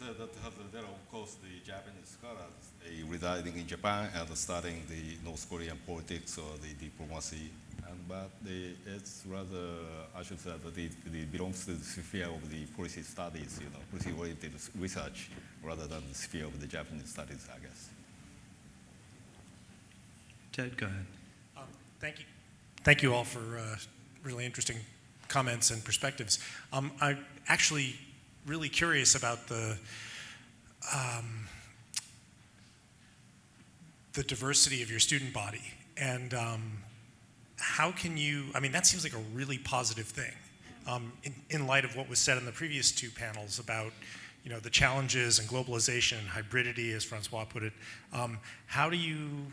said that there are, of course, the Japanese scholars residing in Japan and studying the North Korean politics or the diplomacy, but it's rather, I should say, that it belongs to the sphere of the policy studies, policy-oriented research, rather than the sphere of the Japanese studies, I guess. Ted, go ahead. Thank you. Thank you all for really interesting comments and perspectives. I'm actually really curious about the diversity of your student body, and how can you, I mean, that seems like a really positive thing in light of what was said in the previous two panels about the challenges and globalization, hybridity, as Francois put it. How do you,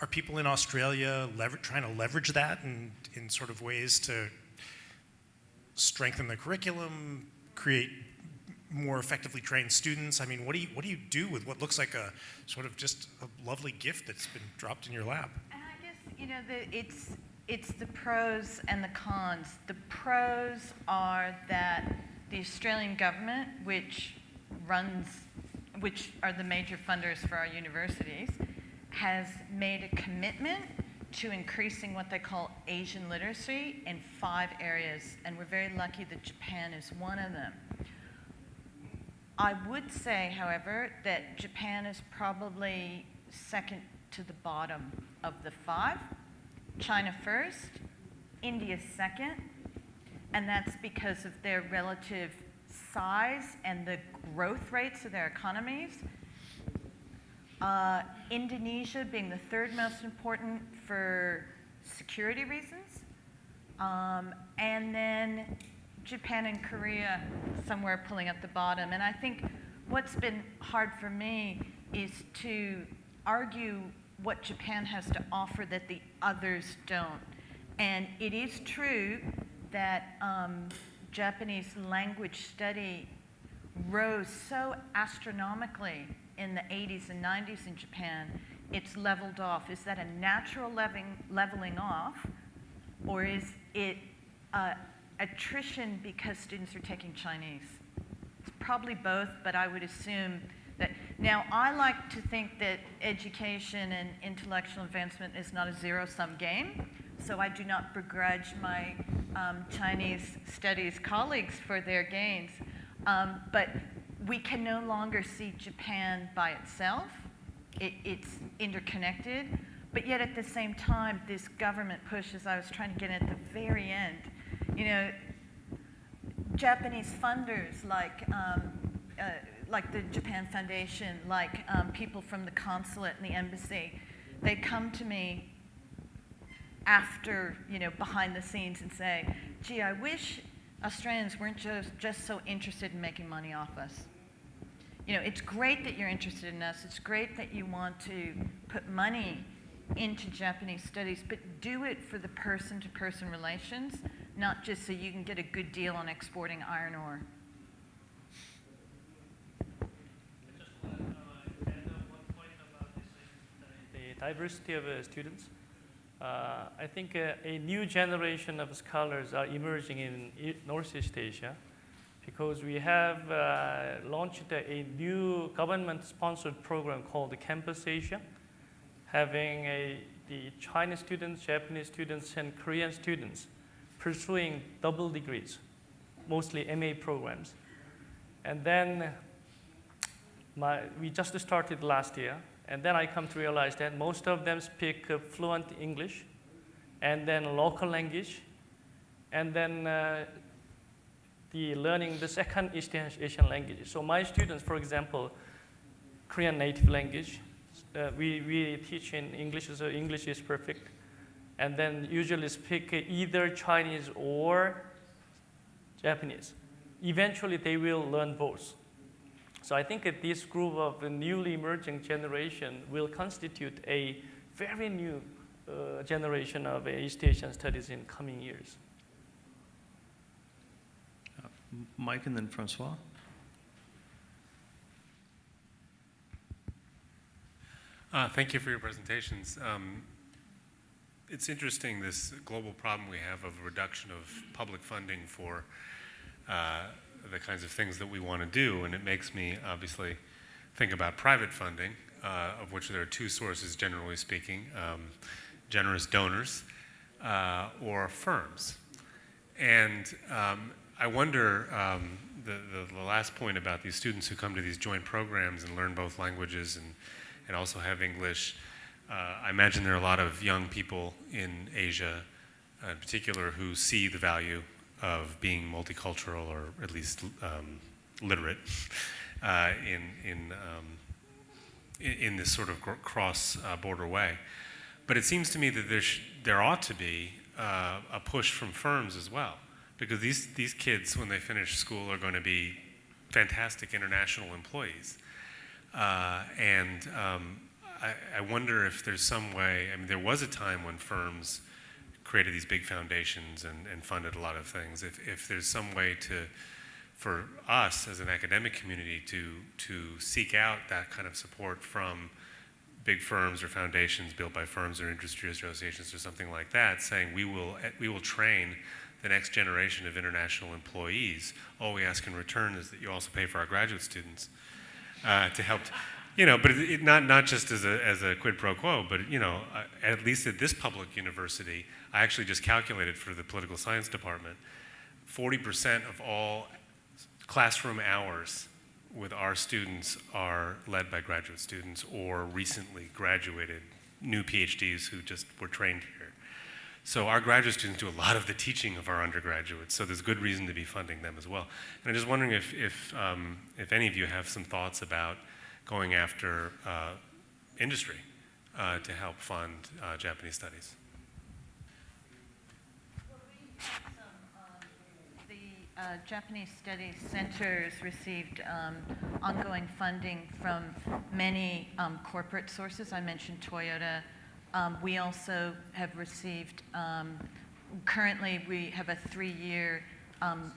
are people in Australia trying to leverage that in sort of ways to strengthen the curriculum, create more effectively trained students? I mean, what do you do with what looks like a sort of just a lovely gift that's been dropped in your lap? And I guess, it's the pros and the cons. The pros are that the Australian government, which are the major funders for our universities, has made a commitment to increasing what they call Asian literacy in 5 areas, and we're very lucky that Japan is one of them. I would say, however, that Japan is probably second to the bottom of the 5. China first, India second, and that's because of their relative size and the growth rates of their economies. Indonesia being the 3rd most important for security reasons, and then Japan and Korea somewhere pulling at the bottom. And I think what's been hard for me is to argue what Japan has to offer that the others don't. And it is true that Japanese language study rose so astronomically in the 80s and 90s in Japan, it's leveled off. Is that a natural leveling off, or is it attrition because students are taking Chinese? It's probably both, but I would assume that. Now, I like to think that education and intellectual advancement is not a zero-sum game, so I do not begrudge my Chinese studies colleagues for their gains. But we can no longer see Japan by itself. It's interconnected, but yet at the same time, this government push, as I was trying to get at the very end, Japanese funders like the Japan Foundation, like people from the consulate and the embassy, they come to me after, behind the scenes and say, gee, I wish Australians weren't just so interested in making money off us. It's great that you're interested in us. It's great that you want to put money into Japanese studies, but do it for the person-to-person relations, not just so you can get a good deal on exporting iron ore. I just want to add one point about this, the diversity of students. I think a new generation of scholars are emerging in Northeast Asia, because we have launched a new government-sponsored program called the Campus Asia, having the Chinese students, Japanese students, and Korean students pursuing double degrees, mostly MA programs. And then we just started last year, and then I come to realize that most of them speak fluent English, and then local language, and then learning the second East Asian languages. So my students, for example, Korean native language, we teach in English, so English is perfect, and then usually speak either Chinese or Japanese. Eventually, they will learn both. So I think that this group of the newly emerging generation will constitute a very new generation of East Asian studies in coming years. Mike and then Francois. Thank you for your presentations. It's interesting, this global problem we have of reduction of public funding for the kinds of things that we want to do, and it makes me obviously think about private funding, of which there are two sources, generally speaking, generous donors or firms. And I wonder, the last point about these students who come to these joint programs and learn both languages and also have English, I imagine there are a lot of young people in Asia in particular who see the value of being multicultural or at least literate in this sort of cross-border way. But it seems to me that there ought to be a push from firms as well, because these kids, when they finish school, are going to be fantastic international employees. I wonder if there's some way, I mean, there was a time when firms created these big foundations and funded a lot of things. If there's some way for us as an academic community to seek out that kind of support from big firms or foundations built by firms or industry associations or something like that, saying we will train the next generation of international employees. All we ask in return is that you also pay for our graduate students to help, but not just as a quid pro quo, but at least at this public university, I actually just calculated for the political science department, 40% of all classroom hours with our students are led by graduate students or recently graduated new PhDs who just were trained here. So our graduate students do a lot of the teaching of our undergraduates, so there's good reason to be funding them as well. And I'm just wondering if any of you have some thoughts about going after industry to help fund Japanese studies. The Japanese Studies Centers received ongoing funding from many corporate sources. I mentioned Toyota. We also have received, currently we have a 3-year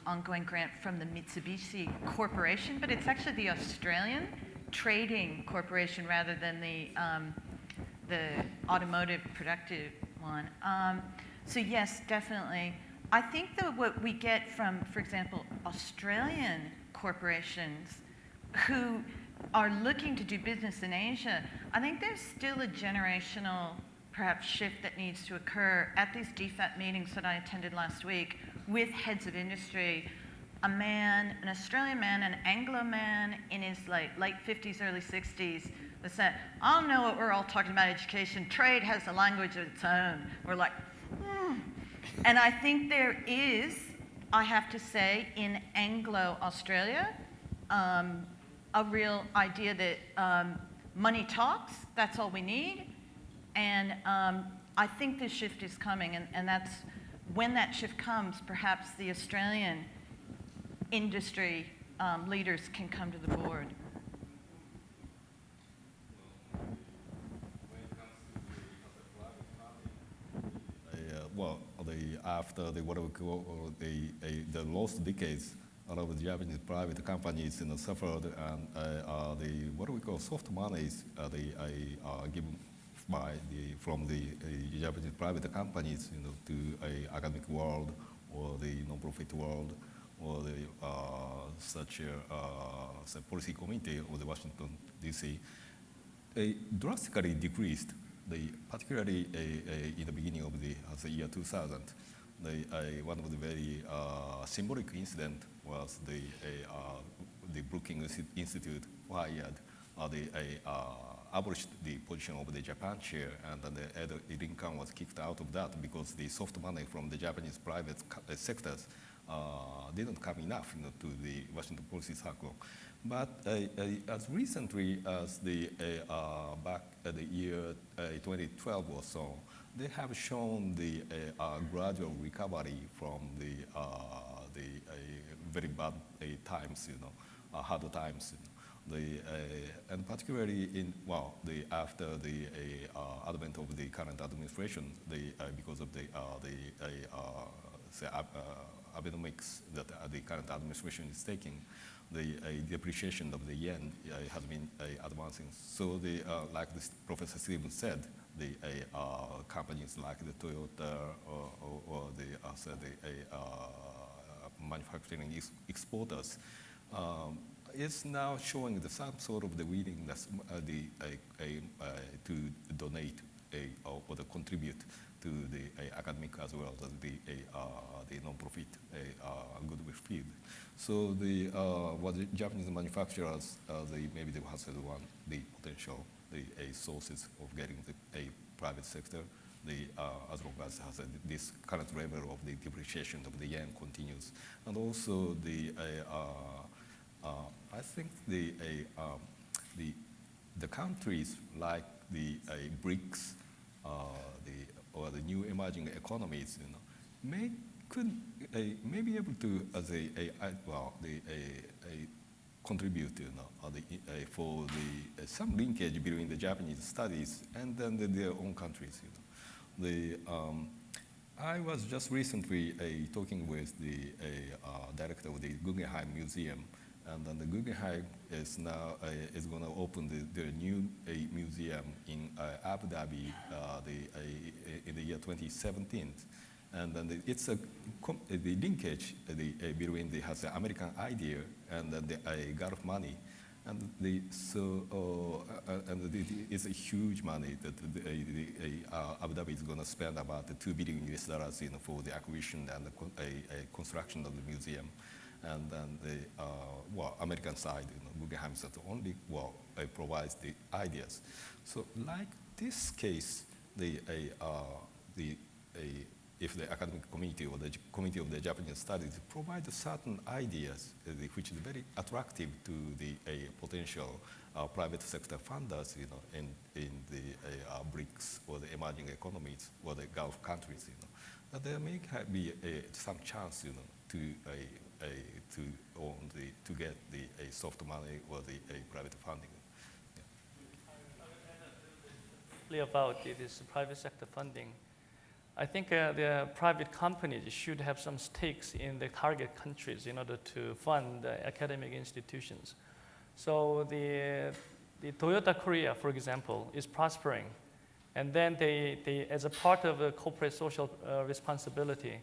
ongoing grant from the Mitsubishi Corporation, but it's actually the Australian Trading Corporation rather than the automotive productive one. So yes, definitely. I think that what we get from, for example, Australian corporations who are looking to do business in Asia, I think there's still a generational perhaps shift that needs to occur at these DFAT meetings that I attended last week with heads of industry. An Australian man, an Anglo man in his late 50s, early 60s, that said, I don't know what we're all talking about education. Trade has a language of its own. We're like, And I think there is, I have to say, in Anglo-Australia, a real idea that money talks, that's all we need. And I think this shift is coming, and that's when that shift comes, perhaps the Australian industry leaders can come to the board. After the what we call the lost decades, a lot of the Japanese private companies suffered, and the what we call soft monies given from the Japanese private companies, to academic world or the non-profit world or the such policy committee of the Washington D.C. Drastically decreased. Particularly in the beginning of the year 2000, one of the very symbolic incident was the Brookings Institute fired, abolished the position of the Japan chair, and then the Lincoln was kicked out of that because the soft money from the Japanese private sectors didn't come enough to the Washington policy circle. But as recently as back at the year 2012 or so, they have shown the gradual recovery from the very bad times, hard times. And particularly after the advent of the current administration, because of the Abenomics that the current administration is taking, the depreciation of the yen has been advancing. So like this Professor Stevens said, the manufacturing exporters, is now showing some sort of the willingness to donate or to contribute to the academic as well as the non-profit goodwill field. So what the Japanese manufacturers, maybe they have the potential, the sources of getting a private sector, as long as has this current level of the depreciation of the yen continues, and also I think the countries like the BRICS, or the new emerging economies, may be able to contribute, for some linkage between the Japanese studies and then their own countries. I was just recently talking with the director of the Guggenheim Museum, and then the Guggenheim is now is going to open their new museum in Abu Dhabi in the year 2017, and then it's the linkage between the American idea and the Gulf money, and it's a huge money that Abu Dhabi is going to spend about $2 billion for the acquisition and the construction of the museum. And then the American side, Guggenheim is only provides the ideas. So, like this case, if the academic community or the community of the Japanese studies provide certain ideas, which is very attractive to the potential private sector funders, in the BRICS or the emerging economies or the Gulf countries, that there may be some chance, to get the soft money or the private funding. Yeah. About this private sector funding, I think the private companies should have some stakes in the target countries in order to fund academic institutions. So the Toyota Korea, for example, is prospering, and then they as a part of a corporate social responsibility,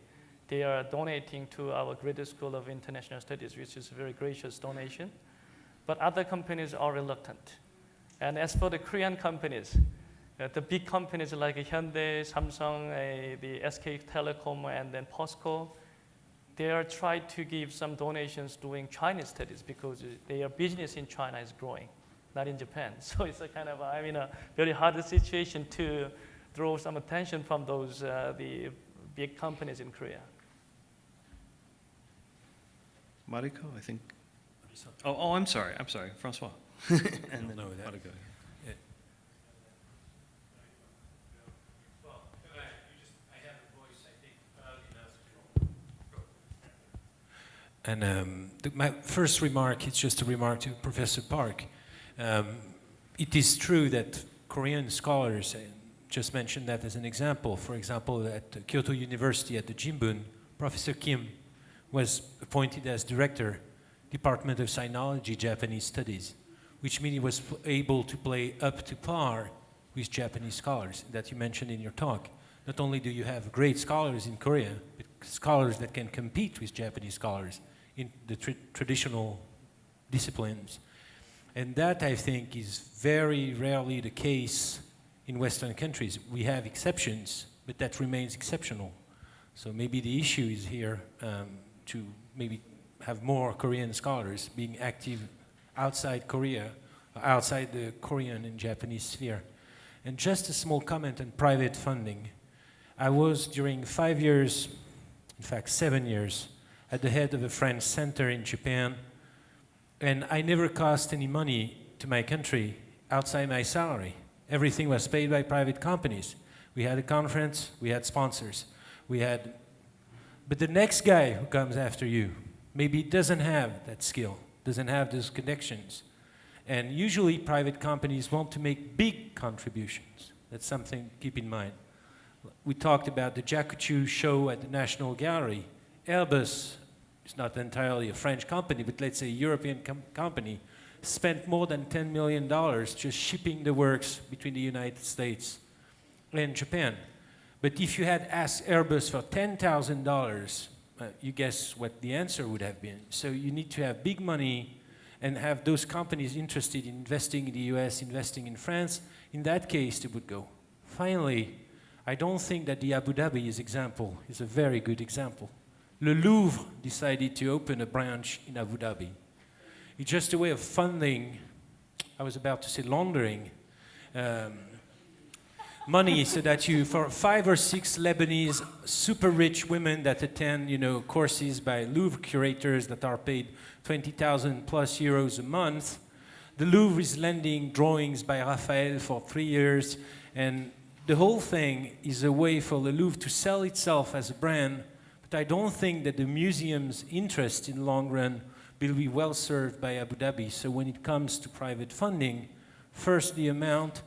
they are donating to our Graduate School of International Studies, which is a very gracious donation. But other companies are reluctant. And as for the Korean companies, the big companies like Hyundai, Samsung, the SK Telecom, and then POSCO, they are trying to give some donations doing Chinese studies because their business in China is growing, not in Japan. So it's a kind of, a very hard situation to draw some attention from those, the big companies in Korea. Mariko, I think. I'm sorry, Francois. And then Mariko. And my first remark is just a remark to Professor Park. It is true that Korean scholars, just mentioned that as an example. For example, at Kyoto University at the Jimbun, Professor Kim was appointed as director, Department of Sinology, Japanese Studies, which means he was able to play up to par with Japanese scholars that you mentioned in your talk. Not only do you have great scholars in Korea, but scholars that can compete with Japanese scholars in the traditional disciplines. And that, I think, is very rarely the case in Western countries. We have exceptions, but that remains exceptional. So maybe the issue is here to maybe have more Korean scholars being active outside Korea, outside the Korean and Japanese sphere. And just a small comment on private funding. I was, during 5 years, in fact 7 years, at the head of a French center in Japan, and I never cost any money to my country outside my salary. Everything was paid by private companies. We had a conference, we had sponsors, but the next guy who comes after you maybe doesn't have that skill, doesn't have those connections. And usually private companies want to make big contributions. That's something to keep in mind. We talked about the Jakuchu show at the National Gallery. Airbus is not entirely a French company, but let's say a European company, spent more than $10 million just shipping the works between the United States and Japan. But if you had asked Airbus for $10,000 you guess what the answer would have been. So you need to have big money and have those companies interested in investing in the US, investing in France. In that case, they would go. Finally, I don't think that the Abu Dhabi example is a very good example. Le Louvre decided to open a branch in Abu Dhabi. It's just a way of funding, I was about to say laundering, money so that you, for 5 or 6 Lebanese super rich women that attend, courses by Louvre curators that are paid 20,000 plus euros a month, the Louvre is lending drawings by Raphael for 3 years, and the whole thing is a way for the Louvre to sell itself as a brand, but I don't think that the museum's interest in the long run will be well served by Abu Dhabi. So when it comes to private funding, first the amount,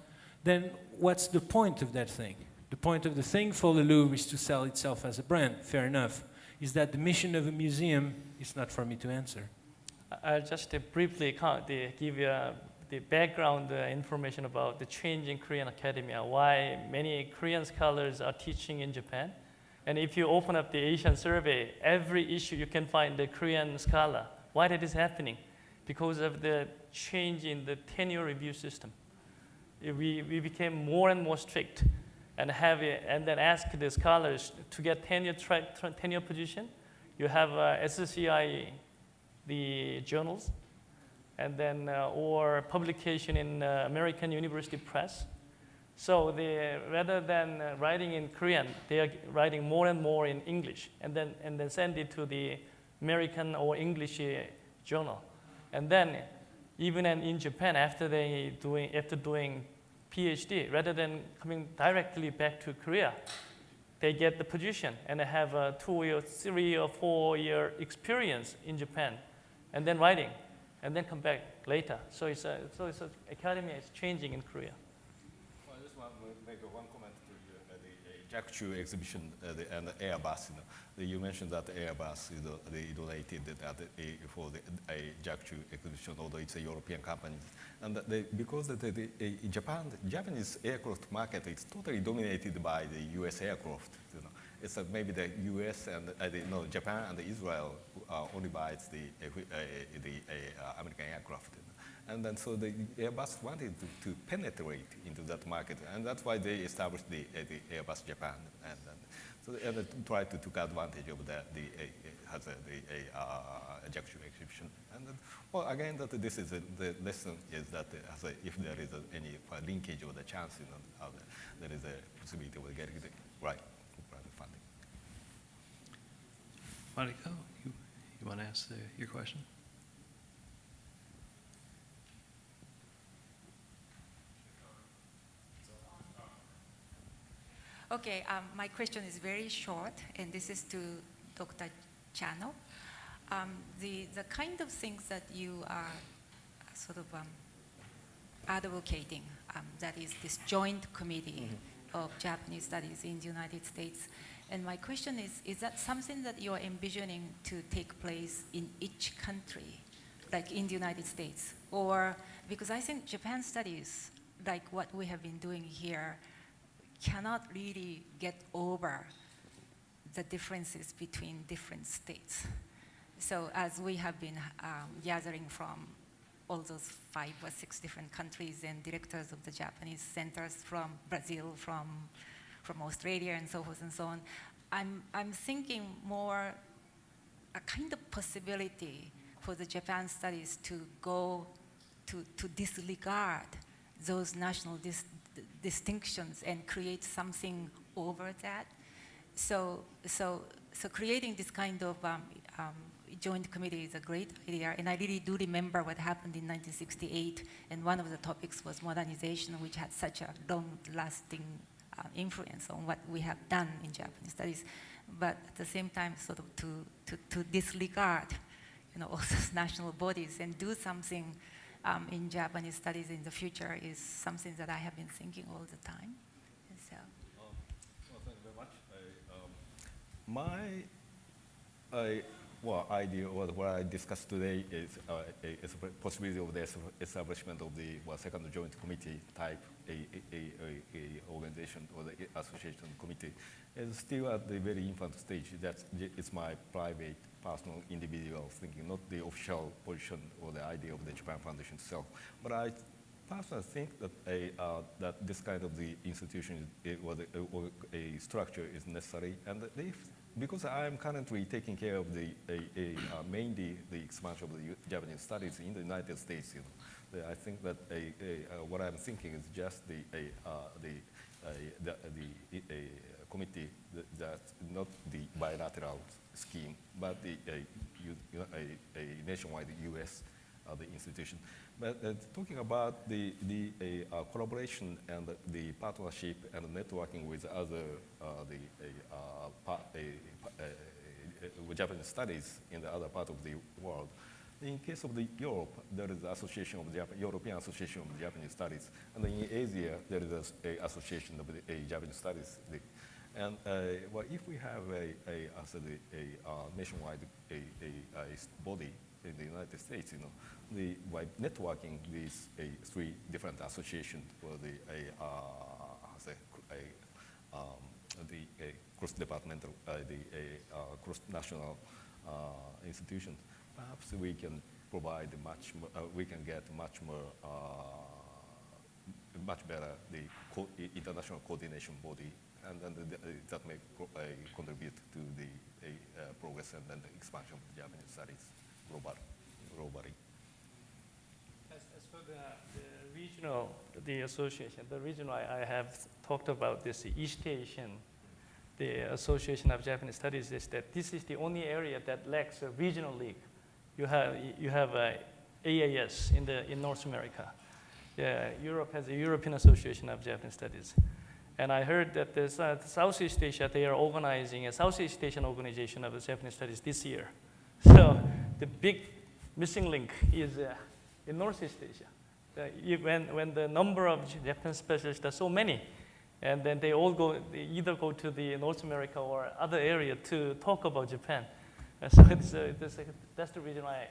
then what's the point of that thing? The point of the thing for the Louvre is to sell itself as a brand, fair enough. Is that the mission of a museum? It's not for me to answer. I'll just briefly give you the background information about the change in Korean academia, why many Korean scholars are teaching in Japan. And if you open up the Asian survey, every issue you can find the Korean scholar. Why that is happening? Because of the change in the tenure review system. We became more and more strict and then ask the scholars to get tenure position. You have SCI, the journals, and then or publication in American University Press. So rather than writing in Korean, they are writing more and more in English, and then send it to the American or English journal. And then even in Japan, after doing PhD, rather than coming directly back to Korea, they get the position and they have a 2 or 3 or 4 year experience in Japan, and then writing, and then come back later. So academia is changing in Korea. Well, I just want to make one comment to the JACTU exhibition and the Airbus. You mentioned that Airbus is donated for the JACTU exhibition, although it's a European company. And because the Japanese aircraft market is totally dominated by the U.S. aircraft. It's maybe the U.S. and Japan and Israel only buys the American aircraft. And then so the Airbus wanted to penetrate into that market, and that's why they established the Airbus Japan, and try to take advantage of the JACTU exhibition. And well, again, that this is the lesson is that if there is any linkage or the chance, there is a possibility of getting the right private funding. Mariko, you want to ask your question? Okay, my question is very short, and this is to Dr. Chano. The kind of things that you are sort of advocating, that is this joint committee of Japanese studies in the United States. And my question is that something that you're envisioning to take place in each country, like in the United States? Or, because I think Japan studies, like what we have been doing here, cannot really get over the differences between different states. So as we have been gathering from all those 5 or 6 different countries and directors of the Japanese centers from Brazil, from Australia, and so forth and so on, I'm thinking more a kind of possibility for the Japan studies to go to disregard those national distinctions and create something over that. So creating this kind of joint committee is a great idea, and I really do remember what happened in 1968, and one of the topics was modernization, which had such a long-lasting influence on what we have done in Japanese studies. But at the same time, sort of to disregard, all those national bodies and do something in Japanese studies in the future is something that I have been thinking all the time. So. Well, thank you very much. idea or what I discussed today is a possibility of the establishment of the second joint committee type, a organization or the association committee, is still at the very infant stage. It's my private, personal, individual thinking, not the official position or the idea of the Japan Foundation itself. But I personally think that that this kind of the institution or a structure is necessary, and that because I am currently taking care of mainly the expansion of the Japanese studies in the United States, I think that what I'm thinking is just the committee that's not the bilateral scheme, but a nationwide U.S. The institution. But talking about the collaboration and the partnership and networking with other Japanese studies in the other part of the world. In case of the Europe, there is the Association of European Association of Japanese Studies, and in Asia there is a association of the Japanese Studies. And well, if we have a nationwide body in the United States, by networking these three different associations for the cross-departmental, cross-national institutions, perhaps we can provide we can get much better the international coordination body, and then that may contribute to the progress and then the expansion of the Japanese studies globally. As for the regional, the association, the regional, I have talked about this East Asian, the Association of Japanese Studies, is that this is the only area that lacks a regional league. You have AAS in North America. Europe has a European Association of Japanese Studies. And I heard that the Southeast Asia, they are organizing a Southeast Asian organization of the Japanese studies this year. So the big missing link is in Northeast Asia. When the number of Japanese specialists are so many, and then they either go to the North America or other area to talk about Japan. So that's the reason why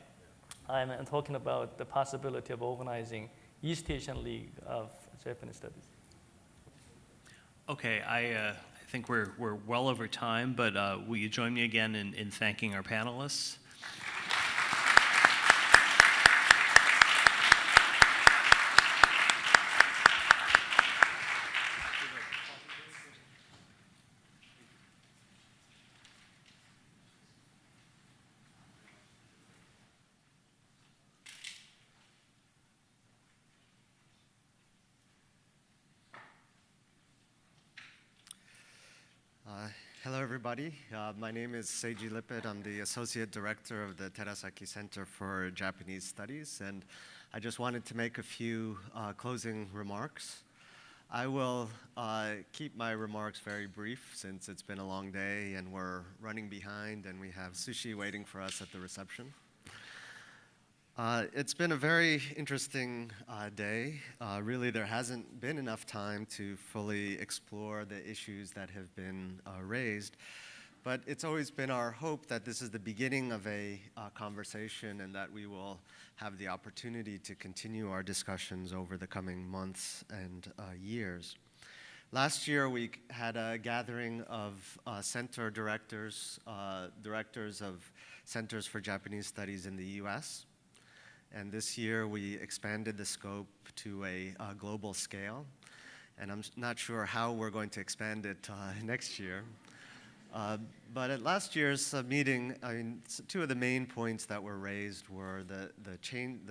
I'm talking about the possibility of organizing East Asian League of Japanese Studies. Okay, I think we're well over time, but will you join me again in thanking our panelists? Hello, everybody. My name is Seiji Lippet. I'm the Associate Director of the Terasaki Center for Japanese Studies, and I just wanted to make a few closing remarks. I will keep my remarks very brief since it's been a long day and we're running behind and we have sushi waiting for us at the reception. It's been a very interesting day. Really, there hasn't been enough time to fully explore the issues that have been raised. But it's always been our hope that this is the beginning of a conversation and that we will have the opportunity to continue our discussions over the coming months and years. Last year, we had a gathering of center directors, directors of Centers for Japanese Studies in the US. And this year, we expanded the scope to a global scale. And I'm not sure how we're going to expand it next year. But at last year's meeting, I mean, two of the main points that were raised were the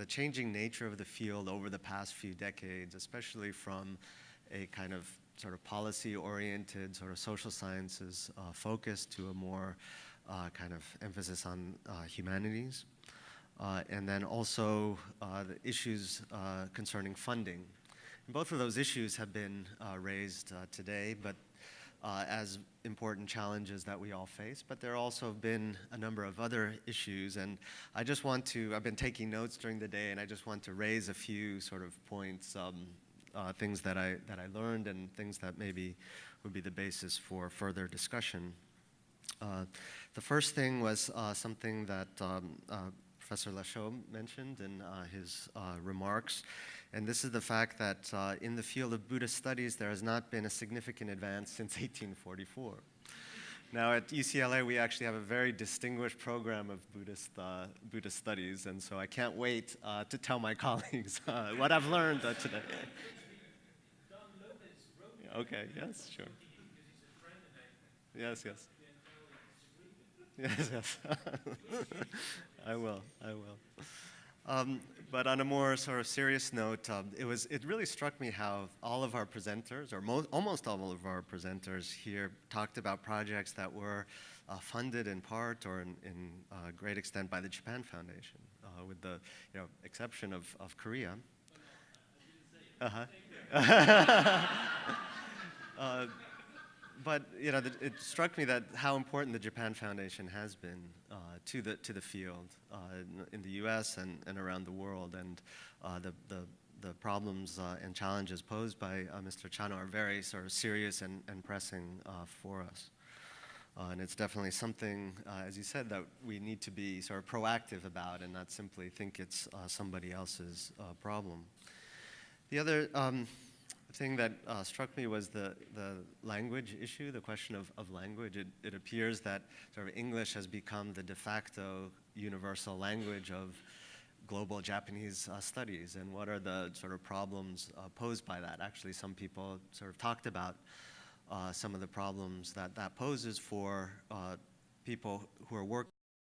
changing nature of the field over the past few decades, especially from a kind of sort of policy-oriented, sort of social sciences focus to a more kind of emphasis on humanities. And then also the issues concerning funding. And both of those issues have been raised today, but as important challenges that we all face. But there also have been a number of other issues, and I just want to, I've been taking notes during the day, and I just want to raise a few sort of points, things that I learned and things that maybe would be the basis for further discussion. The first thing was something that Professor Lachaud mentioned in his remarks, and this is the fact that in the field of Buddhist studies, there has not been a significant advance since 1844. Now at UCLA, we actually have a very distinguished program of Buddhist studies, and so I can't wait to tell my colleagues what I've learned today. Okay, yes, sure. Yes, yes. Yes, yes. I will. But on a more sort of serious note, it really struck me how all of our presenters, or almost all of our presenters here, talked about projects that were funded in part or in great extent by the Japan Foundation, with the exception of Korea. But it struck me that how important the Japan Foundation has been to the field in the U.S. and around the world, and the problems and challenges posed by Mr. Chano are very sort of serious and pressing for us. And it's definitely something, as you said, that we need to be sort of proactive about and not simply think it's somebody else's problem. The other thing that struck me was the language issue, the question of language. It appears that sort of English has become the de facto universal language of global Japanese studies, and what are the sort of problems posed by that? Actually, some people sort of talked about some of the problems that poses for people who are working